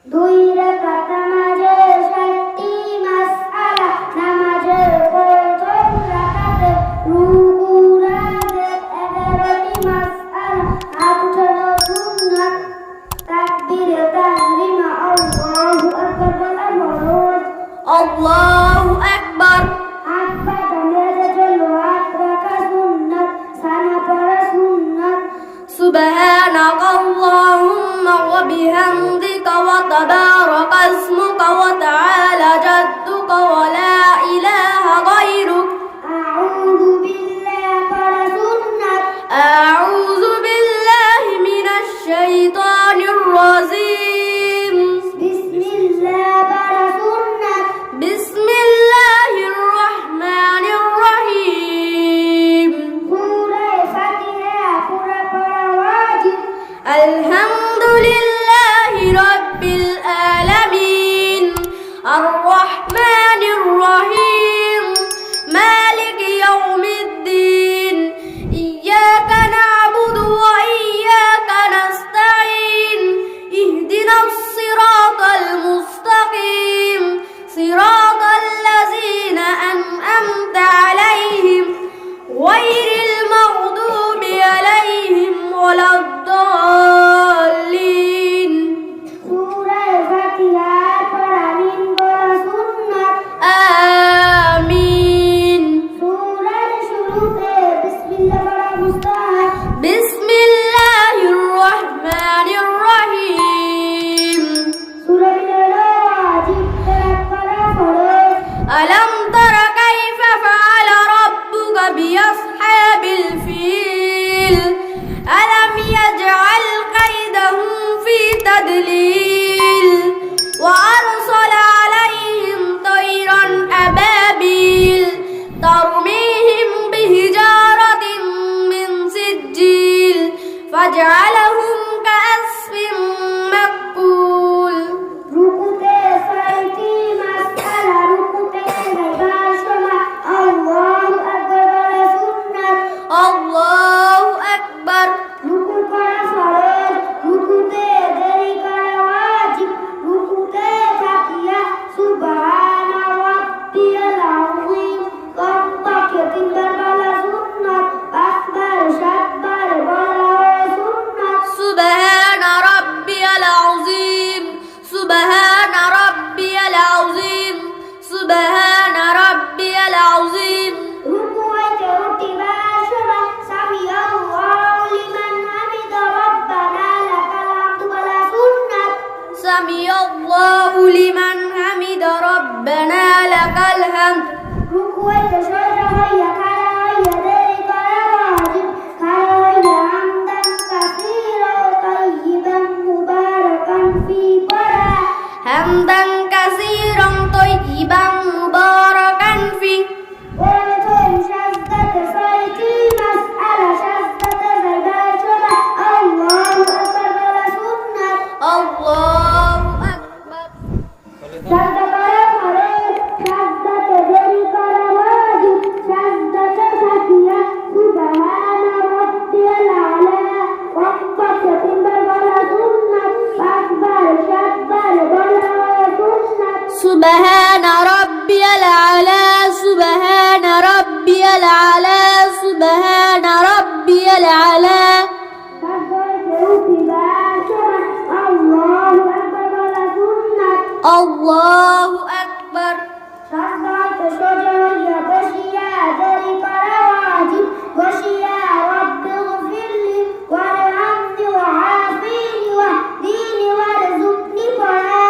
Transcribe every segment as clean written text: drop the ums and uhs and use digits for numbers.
দুই রাকাত নামাজে 60টি মাসআলা, নামাজের প্রথম রাকাতে রুকু রাজে 11টি মাসআলা, হাত উঠানো সুন্নাত, তাকবীরে তাহরিমা, আল্লাহু আকবার বলা ফরজ। আল্লাহু আকবার। হাত পাতা মেয়েদের জন্য হাত রাখা সুন্নাত, সানা পড়া সুন্নাত। সুবহানাকাল্লাহুম্মা ওয়া বিহামদিকা ওয়া তাবারাকা ইসমুকা ওয়া তাআলা জাদ্দুকা ওয়া লা ইলাহা গায়রুক। আউযু বিল্লাহি পড়া সুন্নাত। আউযু বিল্লাহি মিনাশ শাইতানির রাজীম। বিসমিল্লাহ পড়া সুন্নাত। বিসমিল্লাহির রহমানির রহিম। সূরা ফাতিহা পুরা পড়া ওয়াজিব। আলহামদুলিল্লাহি রাব্বিল আলামিন, আর রহমানির রহিম, মালিকি ইয়াউমিদ্দিন, ইয়্যাকা না'বুদু ওয়া ইয়্যাকা নাস্তাঈন, ইহদিনাস সিরাতাল মুস্তাকিম, সিরাতাল লাযীনা আন'আমতা আলাইহিম গায়রিল মাগদুবি আলাইহিম ওয়ালাদ-দাল্লিন। সূরা ফাতিহা পড়া আমিন বলা সুন্নাত। আমিন। সূরার শুরুতে বিসমিল্লাহ পড়া মুস্তাহাব। বিসমিল্লাহির রহমানির রহিম। সূরাটির ওয়াজিব, তেলাওয়াত করা ফরজ। আলাম তারা কাইফা ফাআলা রাব্বুকা বিআসহাবিল ফিল, আলাম ইয়াজআল কাইদাহুম ফি তাদলিল, ওয়া আরসালা আলাইহিম তায়রান আবাবিল, তারমিহিম বিহিজারাতিন মিন সিজ্জিল, ফাজআলাহুম কাআসফিন মাকুল। রুকুতে 6টি মাসআলা, রুকুতে যাইবার সময় আল্লাহু আকবার বলা সুন্নাত। আল্লাহু আকবার। রুকু করা ফরজ, রুকুতে দেরি করা ওয়াজিব। রুকুতে থাকিয়া সুবহানা রাব্বিয়াল আযীম কমপক্ষে 3বার বলা সুন্নাত, 5বার 7বার বলা সুন্নাত। সুবহানা রাব্বিয়াল আযীম, সুবহানা রাব্বিয়াল আযীম, সুবহানা রাব্বিয়াল আযীম। রুকু হইতে উঠিবার সময় সামিআল্লাহু লিমান হামিদা রাব্বানা লাকাল হামদু বলা সুন্নাত। সামিআল্লাহু লিমান হামিদা রাব্বানা লাকাল হামদ। রুকু হইতে সোজা হইয়া খাড়া হইয়া দেরি করা ওয়াজিব। খাড়া হইয়া হামদান কাসীরাও তাইয়িবান মুবারাকান ফি পড়া। হামদান কাসীরান তাইয়িবান মুবারাকান ফি। প্রথম সাজদাতে 6টি মাসআলা, সাজদাতে যাইবার সময় আল্লাহু আকবার বলা সুন্নাত। আল্লাহু আকবার। সাজদা করা ফরজ, সাজদাতে দেরি করা ওয়াজিব। সাজদাতে থাকিয়া সুবহানা রাব্বিয়াল আলা কমপক্ষে 3বার বলা সুন্নাত, 5বার 7বার বলা সুন্নাত। সুবহানা রাব্বিয়াল আলা, সুবহানা রাব্বিয়াল আলা, সুবহানা রাব্বিয়াল আলা। তারপরে উঠিবার সময় আল্লাহু আকবার বলা সুন্নাত। আল্লাহু আকবার। সাজদাতে সোজা হইয়া বসিয়া দেরি করা ওয়াজিব। বসিয়া রব্বিগফিরলি ওয়ারহামনি ওয়াআফিনি ওয়াহদিনি ওয়ারযুকনি পড়া।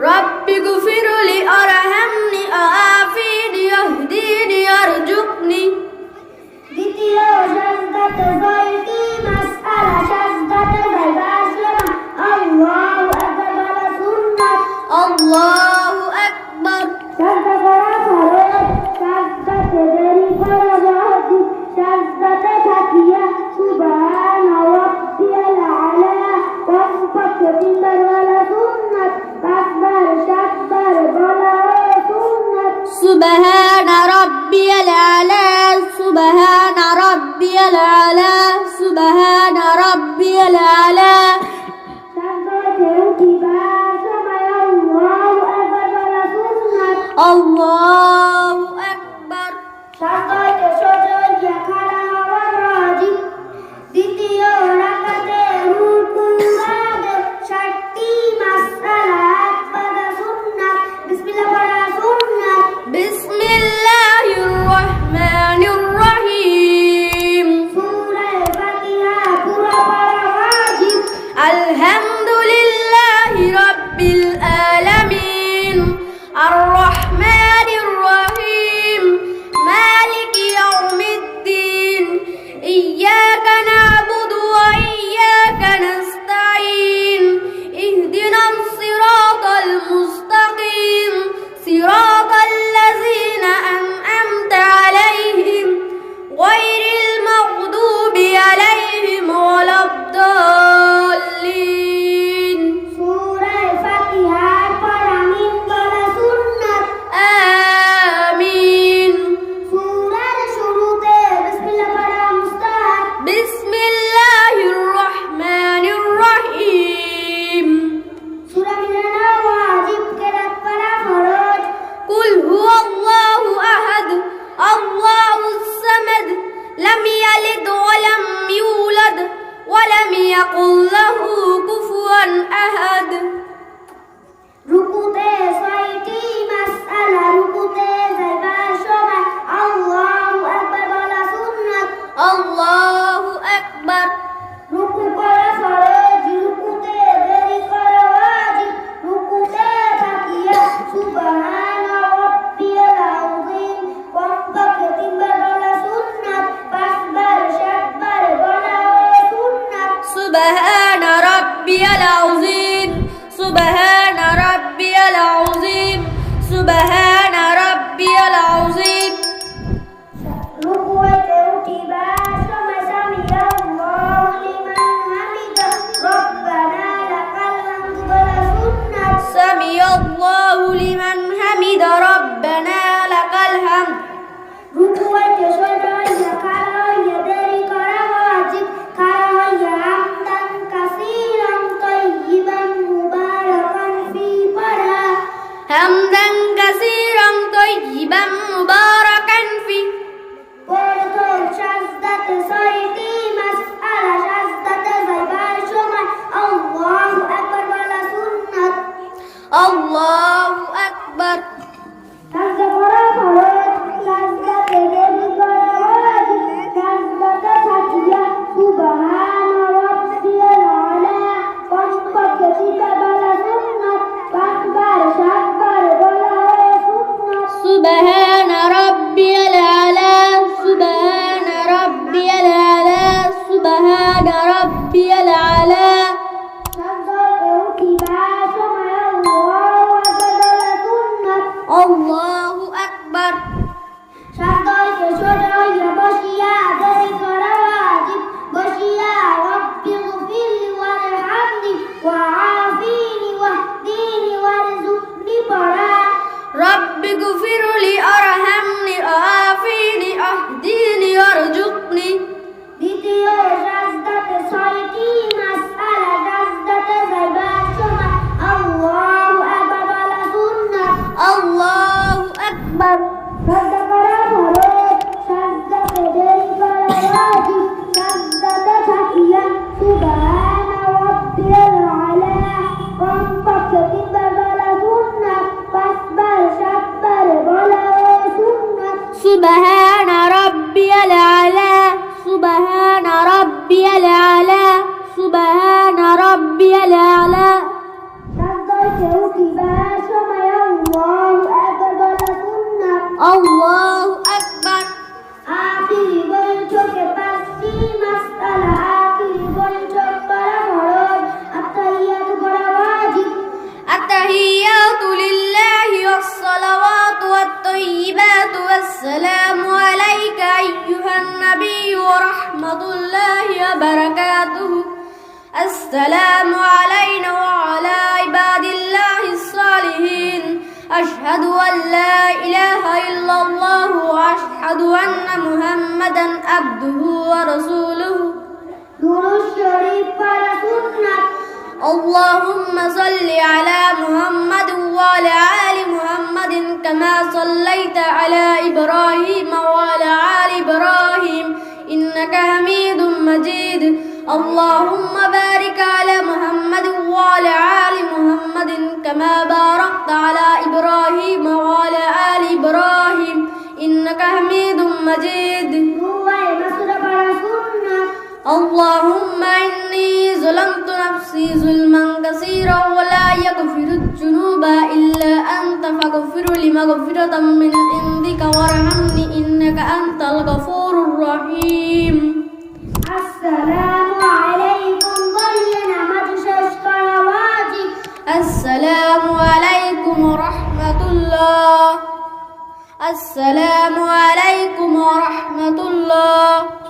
রব্বিগফিরলি ওয়ারহামনি ওয়াআফিনি ওয়াহদিনি ওয়ারযুকনি। দ্বিতীয় সাজদাতে 6টি মাসআলা, সাজদাতে যাইবার সময় আল্লাহু আকবার বলা সুন্নাত। আল্লাহু আকবার। সাজদা করা ফরজ, সাজদাতে দেরি করা ওয়াজিব। সাজদাতে থাকিয়া সুবহানা রাব্বিয়াল আলা কমপক্ষে 3বার বলা সুন্নাত, 5বার 7বার বলা সুন্নাত। সুবহানা রাব্বিয়াল আলা, সুবহানা রাব্বিয়াল আলা, সুবহানা রাব্বিয়াল আলা। সাজদাতে উঠিবার সময় العظيم سبحان ربي العظيم ركوعতে উঠিবার সময় সামি আল্লাহু লিমান হামিদা রব্বানা লাকাল হামদু বলা সুন্নাত সামি আল্লাহু লিমান হামিদা রব্বানা লাকাল হামদ রুকুতে সোজা হইয়া খাড়া হইয়া দেরি করা ওয়াজিব খাড়া হইয়া হামদান কাসীরান তাইয়িবান মুবারাকান ফি পড়া হামদান কাসীরান তাইয়িবান মুবারাকান ফি প্রথম সাজদাতে ছয়টি মাসআলা সাজদাতে যাইবার সময় আল্লাহু আকবার বলা সুন্নাত আল্লাহু আকবার সাজদা করা ফরজ সাজদাতে দেরি করা ওয়াজিব সাজদাতে থাকিয়া সুবহান রাব্বিয়াল আলা কমপক্ষে তিনবার বলা সুন্নাত পাঁচবার সাতবার বলা সুন্নাত সুবহান রাব্বিয়াল আলা সুবহান রাব্বিয়াল আলা সুবহান রাব্বিয়াল আলা সাজদাতে উঠিবার সময় আল্লাহু আকবার সাজদাতে সোজা হইয়া বসিয়া দেরি করা ওয়াজিব বসিয়া রব্বি গফিরলি ওয়ারহামনি ওয়াআফিনি ওয়াহদিনি ওয়ারযুকনি পড়া রব্বি গফিরলি ওয়ারহামনি ওয়াআফিনি ওয়াহদিনি ওয়ারযুকনি দ্বিতীয় সাজদাতে ছয়টি মাসআলা সাজদাতে যাইবার সময় আল্লাহু আকবার বলা সুন্নাত আল্লাহু আকবার সাজদা করা ফরজ সাজদাতে দেরি করা ওয়াজিব সাজদাতে থাকিয়া সুবহান রাব্বিয়াল আলা কমপক্ষে তিনবার বলা সুন্নাত পাঁচবার সাতবার বলা সুন্নাত সুবহান রাব্বিয়াল আলা সুবহান রাব্বিয়াল আলা সুবহান রাব্বিয়াল আলা সাজদাতে উঠিবার সময় আল্লাহু আকবার বলা সুন্নাত আল্লাহু আকবার আখিরি বৈঠকে পাঁচটি মাসআলা আখিরি বৈঠক করা ফরজ আত্তাহিয়াতু করা ওয়াজিব আত্তাহিয়াতু লিল্লাহি ওয়াস-সালাওয়াতু ওয়াত-তাইয়্যিবাতু ওয়াস-সালামু আলাইকা আইয়ুহান নাবিয়্যু ওয়া রাহমাতুল্লাহি ওয়া বারাকাতুহু আসসালামু আলাইনা ওয়া আলা ইবাদিল্লাহিস সালিহিন আশহাদু আল লা ইলাহা ইল্লাল্লাহু ওয়া আশহাদু আন্না মুহাম্মাদান আবদুহু ওয়া রাসূলুহু দুরূদ শরীফ পড়া সুন্নাত اللهم صل على محمد وعلى آل محمد كما صليت على إبراهيم وعلى آل إبراهيم إنك حميد مجيد اللهم بارك على محمد وعلى آل محمد كما باركت على إبراهيم وعلى آل إبراهيم إنك حميد مجيد اللهم إني ظلمت نفسي ظلما كثيرا ولا يغفر الذنوب إلا أنت فاغفر لي مغفرة من عندك وارحمني إنك أنت الغفور الرحيم السلام عليكم ضينا مجشش واجب السلام عليكم ورحمة الله السلام عليكم ورحمة الله